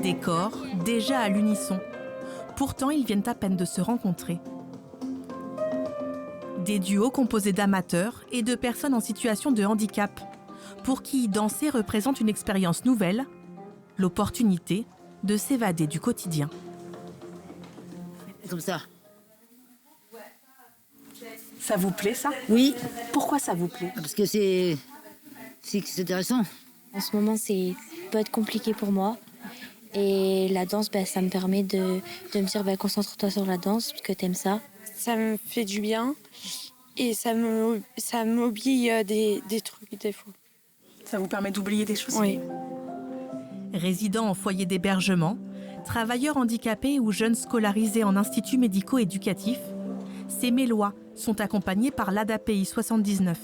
Des corps déjà à l'unisson. Pourtant, ils viennent à peine de se rencontrer. Des duos composés d'amateurs et de personnes en situation de handicap, pour qui danser représente une expérience nouvelle, l'opportunité de s'évader du quotidien. Comme ça. Ça vous plaît, ça? Oui. Pourquoi ça vous plaît? Parce que c'est intéressant. En ce moment, c'est peut être compliqué pour moi. Et la danse, ça me permet de me dire concentre-toi sur la danse, parce que t'aimes ça. Ça me fait du bien et ça m'oublie des trucs des fois. Ça vous permet d'oublier des choses? Oui. Résidents en foyer d'hébergement, travailleurs handicapés ou jeunes scolarisés en instituts médico-éducatifs, ces Mélois sont accompagnés par l'ADAPI 79.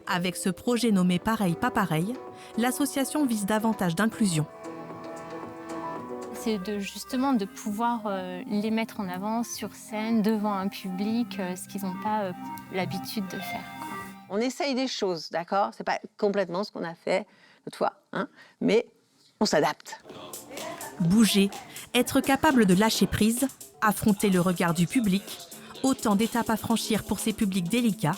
Avec ce projet nommé Pareil, pas pareil, l'association vise davantage d'inclusion. C'est justement de pouvoir les mettre en avant sur scène, devant un public, ce qu'ils n'ont pas l'habitude de faire, quoi. On essaye des choses, d'accord? C'est pas complètement ce qu'on a fait l'autre fois, hein, mais on s'adapte. Bouger, être capable de lâcher prise, affronter le regard du public, autant d'étapes à franchir pour ces publics délicats.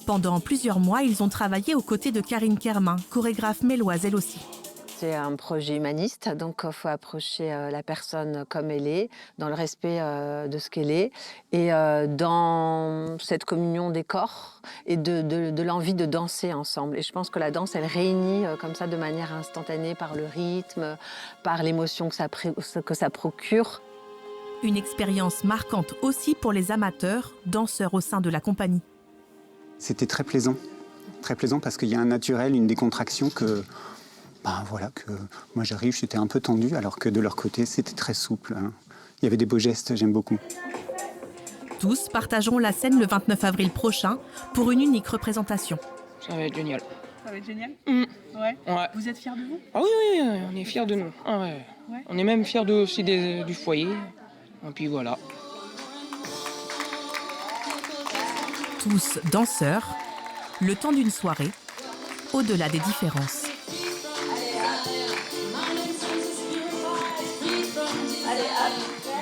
Pendant plusieurs mois, ils ont travaillé aux côtés de Karine Kermin, chorégraphe méloise elle aussi. C'est un projet humaniste, donc il faut approcher la personne comme elle est, dans le respect de ce qu'elle est, et dans cette communion des corps et de l'envie de danser ensemble. Et je pense que la danse, elle réunit comme ça de manière instantanée par le rythme, par l'émotion que ça procure. Une expérience marquante aussi pour les amateurs, danseurs au sein de la compagnie. C'était très plaisant parce qu'il y a un naturel, une décontraction que moi j'arrive, j'étais un peu tendu, alors que de leur côté, c'était très souple. Il y avait des beaux gestes, j'aime beaucoup. Tous partageront la scène le 29 avril prochain pour une unique représentation. Ça va être génial. Ça va être génial? Ouais. Ouais. Vous êtes fiers de vous? Ah oui, on est fiers de nous. Ah ouais. Ouais. On est même fiers aussi du foyer. Et puis voilà. Tous danseurs, le temps d'une soirée, au-delà des différences.